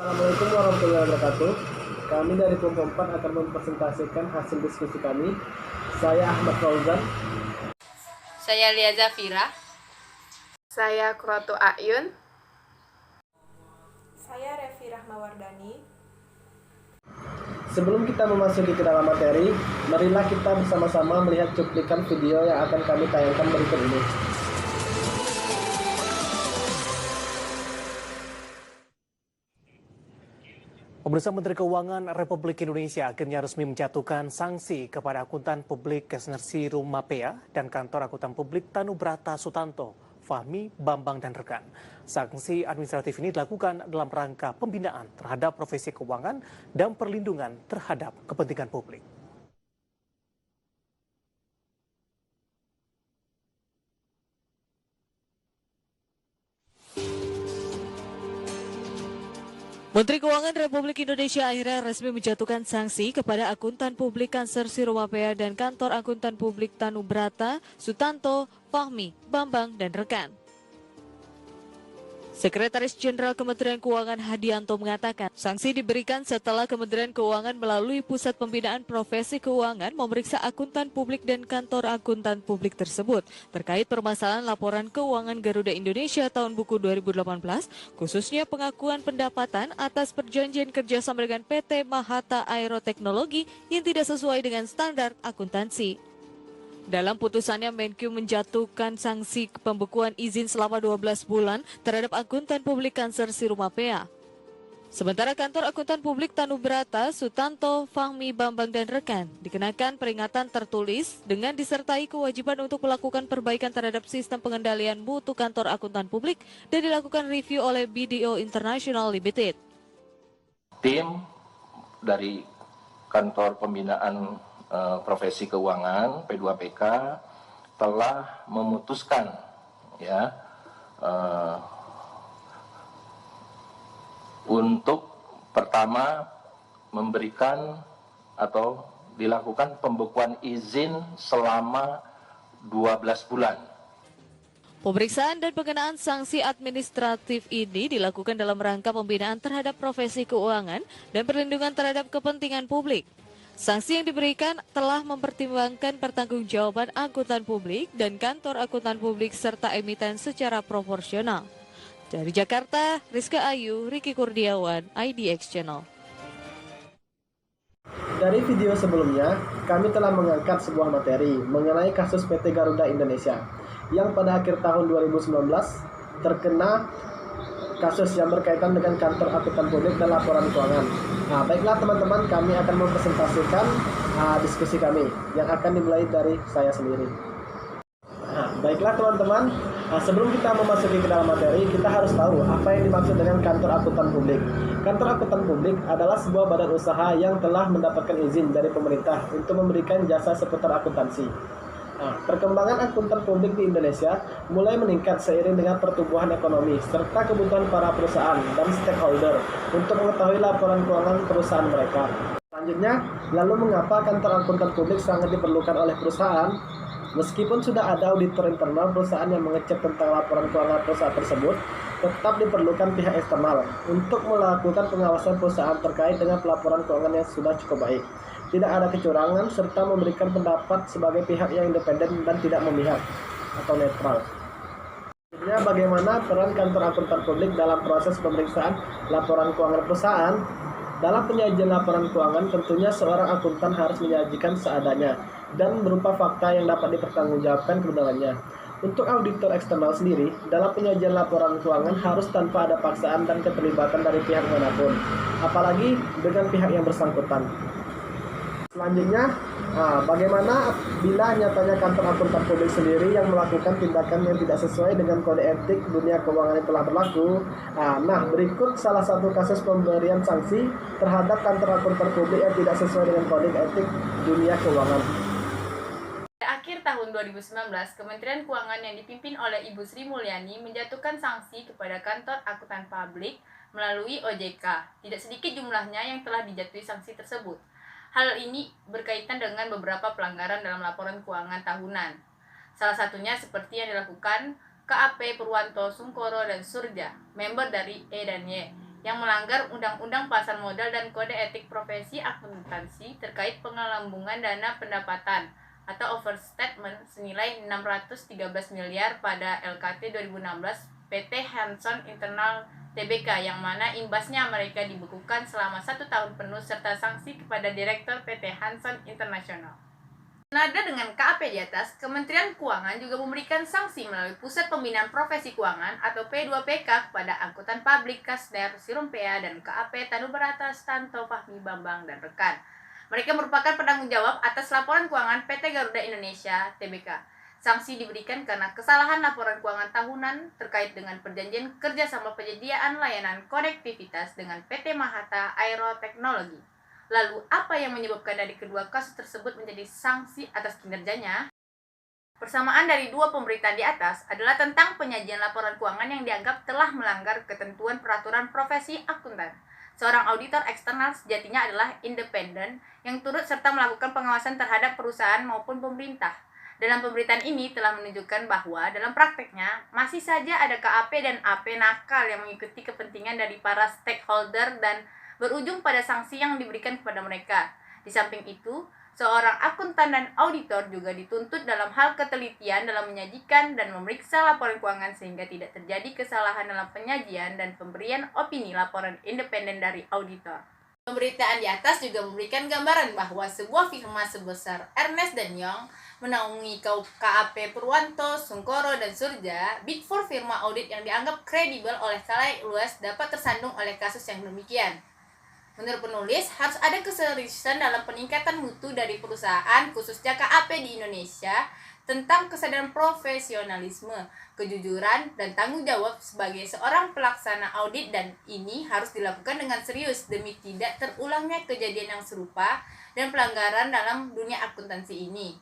Assalamualaikum warahmatullahi wabarakatuh. Kami dari kelompok 4 akan mempresentasikan hasil diskusi kami. Saya Ahmad Fauzan. Saya Lia Zafira. Saya Kroto Ayun. Saya Revi Rahmawardani. Sebelum kita memasuki ke dalam materi, marilah kita bersama-sama melihat cuplikan video yang akan kami tayangkan berikut ini. Pemirsa, Menteri Keuangan Republik Indonesia akhirnya resmi menjatuhkan sanksi kepada akuntan publik Kesnersi Rumapea dan kantor akuntan publik Tanubrata Sutanto, Fahmi, Bambang, dan rekan. Sanksi administratif ini dilakukan dalam rangka pembinaan terhadap profesi keuangan dan perlindungan terhadap kepentingan publik. Menteri Keuangan Republik Indonesia akhirnya resmi menjatuhkan sanksi kepada akuntan publik Kesnersi Rumapea dan kantor akuntan publik Tanubrata Sutanto, Fahmi, Bambang, dan rekan. Sekretaris Jenderal Kementerian Keuangan Hadianto mengatakan, sanksi diberikan setelah Kementerian Keuangan melalui Pusat Pembinaan Profesi Keuangan memeriksa akuntan publik dan kantor akuntan publik tersebut terkait permasalahan laporan keuangan Garuda Indonesia tahun buku 2018, khususnya pengakuan pendapatan atas perjanjian kerjasama dengan PT Mahata Aeroteknologi yang tidak sesuai dengan standar akuntansi. Dalam putusannya, Menkyu menjatuhkan sanksi pembekuan izin selama 12 bulan terhadap akuntan publik Kesnersi Rumapea. Sementara kantor akuntan publik Tanubrata, Sutanto, Fahmi, Bambang, dan rekan dikenakan peringatan tertulis dengan disertai kewajiban untuk melakukan perbaikan terhadap sistem pengendalian mutu kantor akuntan publik dan dilakukan review oleh BDO International Limited. Tim dari kantor pembinaan profesi keuangan P2PK telah memutuskan untuk pertama memberikan atau dilakukan pembekuan izin selama 12 bulan. Pemeriksaan dan pengenaan sanksi administratif ini dilakukan dalam rangka pembinaan terhadap profesi keuangan dan perlindungan terhadap kepentingan publik. Sanksi yang diberikan telah mempertimbangkan pertanggungjawaban akuntan publik dan kantor akuntan publik serta emiten secara proporsional. Dari Jakarta, Rizka Ayu, Riki Kurniawan, IDX Channel. Dari video sebelumnya, kami telah mengangkat sebuah materi mengenai kasus PT Garuda Indonesia yang pada akhir tahun 2019 terkena kasus yang berkaitan dengan kantor akuntan publik dan laporan keuangan. Nah, baiklah teman-teman, kami akan mempresentasikan diskusi kami yang akan dimulai dari saya sendiri. Nah, baiklah teman-teman, sebelum kita memasuki ke dalam materi, kita harus tahu apa yang dimaksud dengan kantor akuntan publik. Kantor akuntan publik adalah sebuah badan usaha yang telah mendapatkan izin dari pemerintah untuk memberikan jasa seputar akuntansi. Nah, perkembangan akuntan publik di Indonesia mulai meningkat seiring dengan pertumbuhan ekonomi serta kebutuhan para perusahaan dan stakeholder untuk mengetahui laporan keuangan perusahaan mereka. Selanjutnya, lalu mengapa kantor akuntan publik sangat diperlukan oleh perusahaan? Meskipun sudah ada auditor internal perusahaan yang mengecek tentang laporan keuangan perusahaan tersebut, tetap diperlukan pihak eksternal untuk melakukan pengawasan perusahaan terkait dengan pelaporan keuangan yang sudah cukup baik, tidak ada kecurangan, serta memberikan pendapat sebagai pihak yang independen dan tidak memihak atau netral. Sebenarnya bagaimana peran kantor akuntan publik dalam proses pemeriksaan laporan keuangan perusahaan? Dalam penyajian laporan keuangan, tentunya seorang akuntan harus menyajikan seadanya dan berupa fakta yang dapat dipertanggungjawabkan kebenarannya. Untuk auditor eksternal sendiri, dalam penyajian laporan keuangan harus tanpa ada paksaan dan keterlibatan dari pihak manapun, apalagi dengan pihak yang bersangkutan. Selanjutnya, bagaimana bila nyatanya kantor akuntan publik sendiri yang melakukan tindakan yang tidak sesuai dengan kode etik dunia keuangan yang telah berlaku? Nah, berikut salah satu kasus pemberian sanksi terhadap kantor akuntan publik yang tidak sesuai dengan kode etik dunia keuangan. Pada akhir tahun 2019, Kementerian Keuangan yang dipimpin oleh Ibu Sri Mulyani menjatuhkan sanksi kepada kantor akuntan publik melalui OJK. Tidak sedikit jumlahnya yang telah dijatuhi sanksi tersebut. Hal ini berkaitan dengan beberapa pelanggaran dalam laporan keuangan tahunan. Salah satunya seperti yang dilakukan KAP Purwanto, Sungkoro, dan Surja, member dari E dan Y, yang melanggar Undang-Undang Pasar Modal dan Kode Etik Profesi Akuntansi terkait pengelambungan dana pendapatan atau overstatement senilai 613 miliar pada LKT 2016 PT Hanson Internal Tbk, yang mana imbasnya mereka dibekukan selama 1 tahun penuh serta sanksi kepada Direktur PT Hanson International. Senada dengan KAP di atas, Kementerian Keuangan juga memberikan sanksi melalui Pusat Pembinaan Profesi Keuangan atau P2PK kepada Angkutan Publik Kasner Sirumpea dan KAP Tanubrata Sutanto Fahmi Bambang dan rekan. Mereka merupakan penanggung jawab atas laporan keuangan PT Garuda Indonesia Tbk. Sanksi diberikan karena kesalahan laporan keuangan tahunan terkait dengan perjanjian kerjasama penyediaan layanan konektivitas dengan PT Mahata Aeroteknologi. Lalu, apa yang menyebabkan dari kedua kasus tersebut menjadi sanksi atas kinerjanya? Persamaan dari dua pemberitaan di atas adalah tentang penyajian laporan keuangan yang dianggap telah melanggar ketentuan peraturan profesi akuntan. Seorang auditor eksternal sejatinya adalah independen yang turut serta melakukan pengawasan terhadap perusahaan maupun pemerintah. Dalam pemberitaan ini telah menunjukkan bahwa dalam prakteknya masih saja ada KAP dan AP nakal yang mengikuti kepentingan dari para stakeholder dan berujung pada sanksi yang diberikan kepada mereka. Di samping itu, seorang akuntan dan auditor juga dituntut dalam hal ketelitian dalam menyajikan dan memeriksa laporan keuangan sehingga tidak terjadi kesalahan dalam penyajian dan pemberian opini laporan independen dari auditor. Pemberitaan di atas juga memberikan gambaran bahwa sebuah firma sebesar Ernst & Young menaungi KAP Purwanto, Sungkoro, dan Surja, Big Four firma audit yang dianggap kredibel oleh khalayak luas dapat tersandung oleh kasus yang demikian. Menurut penulis, harus ada keseriusan dalam peningkatan mutu dari perusahaan, khususnya KAP di Indonesia, tentang kesadaran profesionalisme, kejujuran, dan tanggung jawab sebagai seorang pelaksana audit, dan ini harus dilakukan dengan serius demi tidak terulangnya kejadian yang serupa dan pelanggaran dalam dunia akuntansi ini.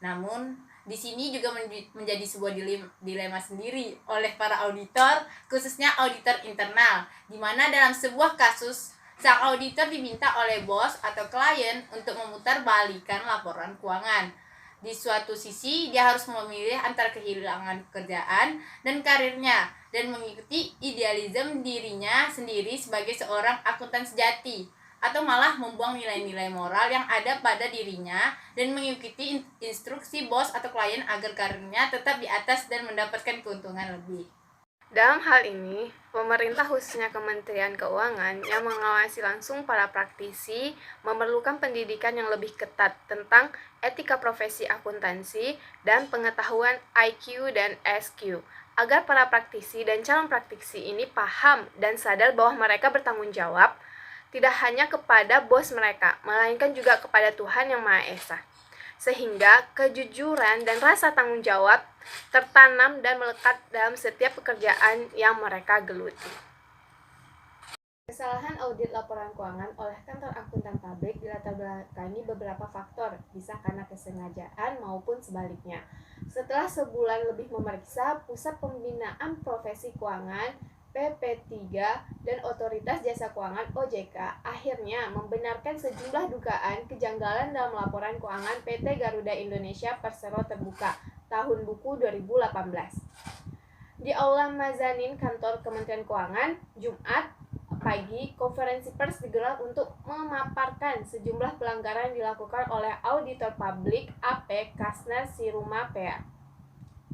Namun, di sini juga menjadi sebuah dilema sendiri oleh para auditor, khususnya auditor internal, di mana dalam sebuah kasus sang auditor diminta oleh bos atau klien untuk memutarbalikkan laporan keuangan. Di suatu sisi, dia harus memilih antara kehilangan pekerjaan dan karirnya, dan mengikuti idealisme dirinya sendiri sebagai seorang akuntan sejati, atau malah membuang nilai-nilai moral yang ada pada dirinya dan mengikuti instruksi bos atau klien agar karirnya tetap di atas dan mendapatkan keuntungan lebih. Dalam hal ini, pemerintah khususnya Kementerian Keuangan yang mengawasi langsung para praktisi memerlukan pendidikan yang lebih ketat tentang etika profesi akuntansi dan pengetahuan IQ dan SQ, agar para praktisi dan calon praktisi ini paham dan sadar bahwa mereka bertanggung jawab tidak hanya kepada bos mereka, melainkan juga kepada Tuhan Yang Maha Esa. Sehingga kejujuran dan rasa tanggung jawab tertanam dan melekat dalam setiap pekerjaan yang mereka geluti. Kesalahan audit laporan keuangan oleh kantor akuntan publik dilatar belakangi beberapa faktor, bisa karena kesengajaan maupun sebaliknya. Setelah sebulan lebih memeriksa, Pusat Pembinaan Profesi Keuangan PP3 dan Otoritas Jasa Keuangan OJK akhirnya membenarkan sejumlah dugaan kejanggalan dalam laporan keuangan PT Garuda Indonesia Persero Terbuka tahun buku 2018. Di Aula Mazanin kantor Kementerian Keuangan, Jumat pagi, konferensi pers digelar untuk memaparkan sejumlah pelanggaran yang dilakukan oleh auditor publik AP Kasner Sirumpea.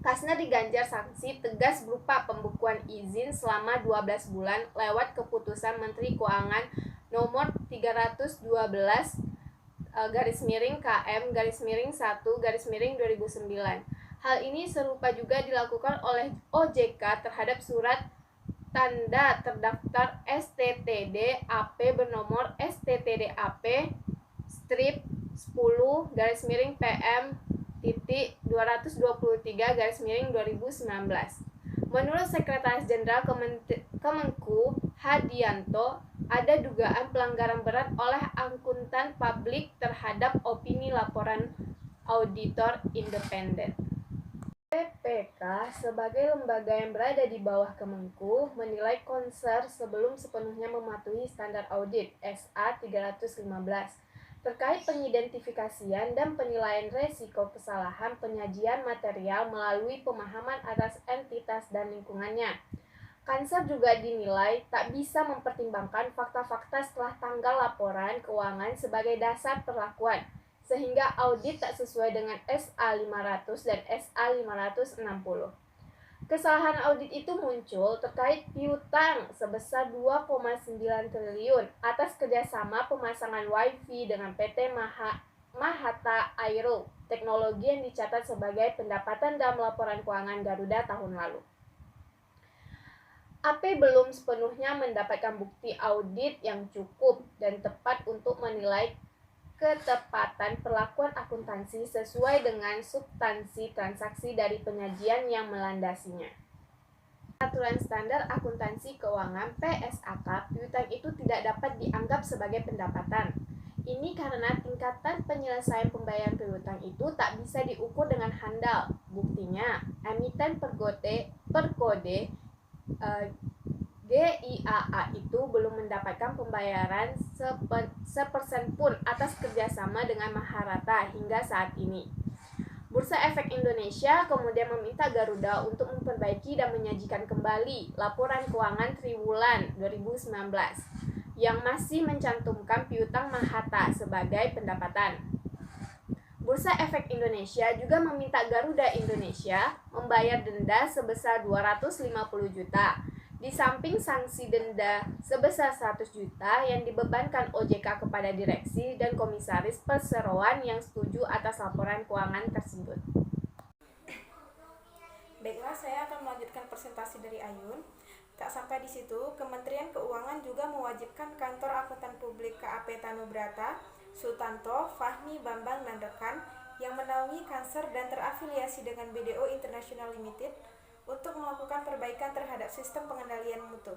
Kasner diganjar sanksi tegas berupa pembekuan izin selama 12 bulan lewat keputusan Menteri Keuangan nomor 312 KM-1-2009. Hal ini serupa juga dilakukan oleh OJK terhadap surat tanda terdaftar STTD AP bernomor STTD AP strip 10-PM 223/2019. Menurut Sekretaris Jenderal Kemenku Hadianto, ada dugaan pelanggaran berat oleh akuntan publik terhadap opini laporan auditor independen. PPK sebagai lembaga yang berada di bawah Kemenku menilai konser sebelum sepenuhnya mematuhi standar audit SA 315 terkait pengidentifikasian dan penilaian resiko kesalahan penyajian material melalui pemahaman atas entitas dan lingkungannya. Kanser juga dinilai tak bisa mempertimbangkan fakta-fakta setelah tanggal laporan keuangan sebagai dasar perlakuan, sehingga audit tak sesuai dengan SA 500 dan SA 560. Kesalahan audit itu muncul terkait piutang sebesar 2,9 triliun atas kerjasama pemasangan WiFi dengan PT Mahata Aero Teknologi yang dicatat sebagai pendapatan dalam laporan keuangan Garuda tahun lalu. AP belum sepenuhnya mendapatkan bukti audit yang cukup dan tepat untuk menilai ketepatan perlakuan akuntansi sesuai dengan substansi transaksi dari penyajian yang melandasinya. Peraturan Standar Akuntansi Keuangan (PSAK), piutang itu tidak dapat dianggap sebagai pendapatan. Ini karena tingkatan penyelesaian pembayaran piutang itu tak bisa diukur dengan handal. Buktinya, emiten perkode GIAA itu belum mendapatkan pembayaran sepersen pun atas kerjasama dengan Maharata hingga saat ini. Bursa Efek Indonesia kemudian meminta Garuda untuk memperbaiki dan menyajikan kembali laporan keuangan triwulan 2019 yang masih mencantumkan piutang Mahata sebagai pendapatan. Bursa Efek Indonesia juga meminta Garuda Indonesia membayar denda sebesar 250 juta. Di samping sanksi denda sebesar 100 juta yang dibebankan OJK kepada direksi dan komisaris perseroan yang setuju atas laporan keuangan tersebut. Baiklah, saya akan melanjutkan presentasi dari Ayun. Tak sampai di situ, Kementerian Keuangan juga mewajibkan Kantor Akuntan Publik KAP Tanubrata, Sutanto, Fahmi, Bambang, dan rekan yang menaungi Kanser dan terafiliasi dengan BDO International Limited untuk melakukan perbaikan terhadap sistem pengendalian mutu.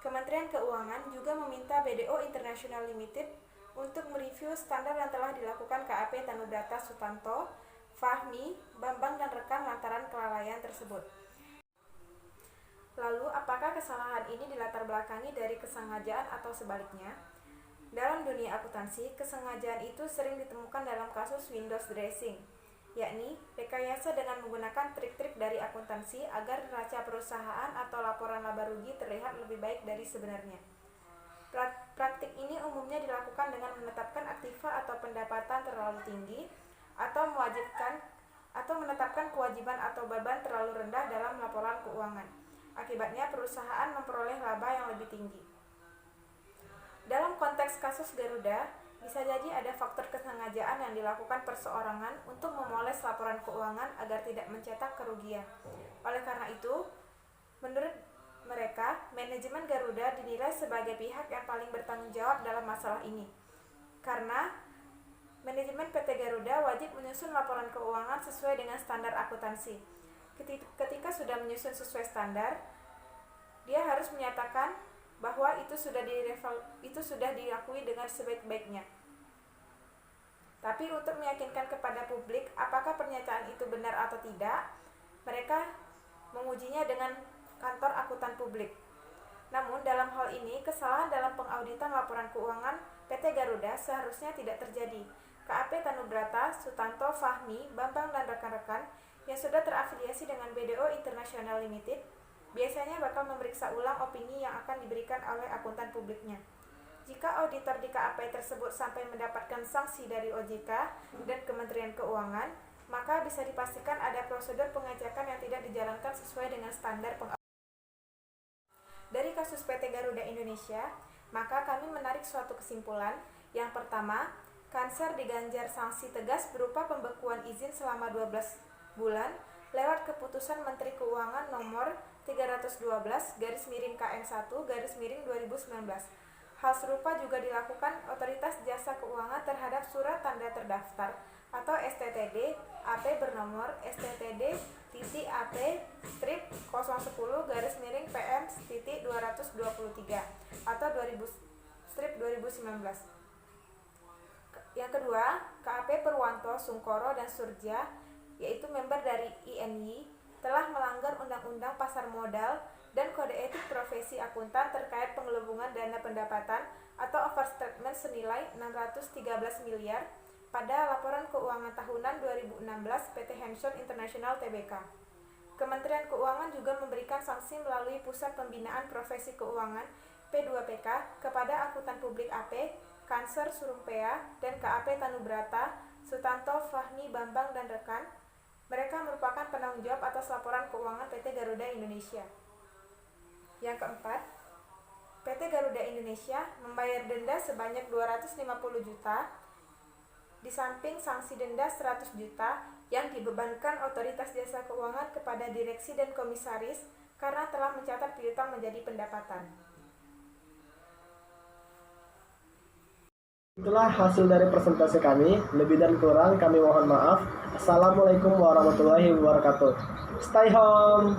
Kementerian Keuangan juga meminta BDO International Limited untuk mereview standar yang telah dilakukan KAP Tanubrata Sutanto, Fahmi, Bambang, dan rekan lantaran kelalaian tersebut. Lalu, apakah kesalahan ini dilatar belakangi dari kesengajaan atau sebaliknya? Dalam dunia akuntansi, kesengajaan itu sering ditemukan dalam kasus Windows dressing, yakni rekayasa dengan menggunakan trik-trik dari akuntansi agar neraca perusahaan atau laporan laba rugi terlihat lebih baik dari sebenarnya. Praktik ini umumnya dilakukan dengan menetapkan aktiva atau pendapatan terlalu tinggi atau menetapkan kewajiban atau beban terlalu rendah dalam laporan keuangan. Akibatnya perusahaan memperoleh laba yang lebih tinggi. Dalam konteks kasus Garuda, bisa jadi ada faktor kesengajaan yang dilakukan perseorangan untuk memoles laporan keuangan agar tidak mencetak kerugian. Oleh karena itu, menurut mereka, manajemen Garuda dinilai sebagai pihak yang paling bertanggung jawab dalam masalah ini. Karena manajemen PT Garuda wajib menyusun laporan keuangan sesuai dengan standar akuntansi. Ketika sudah menyusun sesuai standar, dia harus menyatakan bahwa itu sudah diakui dengan sebaik-baiknya. Tapi untuk meyakinkan kepada publik apakah pernyataan itu benar atau tidak, mereka mengujinya dengan kantor akuntan publik. Namun dalam hal ini, kesalahan dalam pengauditan laporan keuangan PT Garuda seharusnya tidak terjadi. KAP Tanubrata, Sutanto, Fahmi, Bambang, dan rekan-rekan yang sudah terafiliasi dengan BDO International Limited biasanya bakal memeriksa ulang opini yang akan diberikan oleh akuntan publiknya. Jika auditor di KAP tersebut sampai mendapatkan sanksi dari OJK dan Kementerian Keuangan, maka bisa dipastikan ada prosedur pengecekan yang tidak dijalankan sesuai dengan standar pengauditan. Dari kasus PT Garuda Indonesia, maka kami menarik suatu kesimpulan. Yang pertama, Kanser diganjar sanksi tegas berupa pembekuan izin selama 12 bulan lewat keputusan Menteri Keuangan nomor 312/KM1/2019. Hal serupa juga dilakukan Otoritas Jasa Keuangan terhadap surat tanda terdaftar atau STTD AP bernomor STTD-AP-010/PM-PM-223 atau 2019. Yang kedua, KAP Purwanto, Sungkoro, dan Surja, yaitu member dari INY, telah melanggar Undang-Undang Pasar Modal dan Kode Etik Profesi Akuntan terkait penggelembungan dana pendapatan atau overstatement senilai 613 miliar pada laporan keuangan tahunan 2016 PT Hanson International Tbk. Kementerian Keuangan juga memberikan sanksi melalui Pusat Pembinaan Profesi Keuangan P2PK kepada Akuntan Publik AP, Kanser Surumpea, dan KAP Tanubrata, Sutanto, Fahmi, Bambang, dan rekan. Mereka merupakan penanggung jawab atas laporan keuangan PT Garuda Indonesia. Yang keempat, PT Garuda Indonesia membayar denda sebanyak 250 juta, di samping sanksi denda 100 juta yang dibebankan Otoritas Jasa Keuangan kepada direksi dan komisaris karena telah mencatat piutang menjadi pendapatan. Itulah hasil dari presentasi kami. Lebih dan kurang kami mohon maaf. Assalamualaikum warahmatullahi wabarakatuh. Stay home.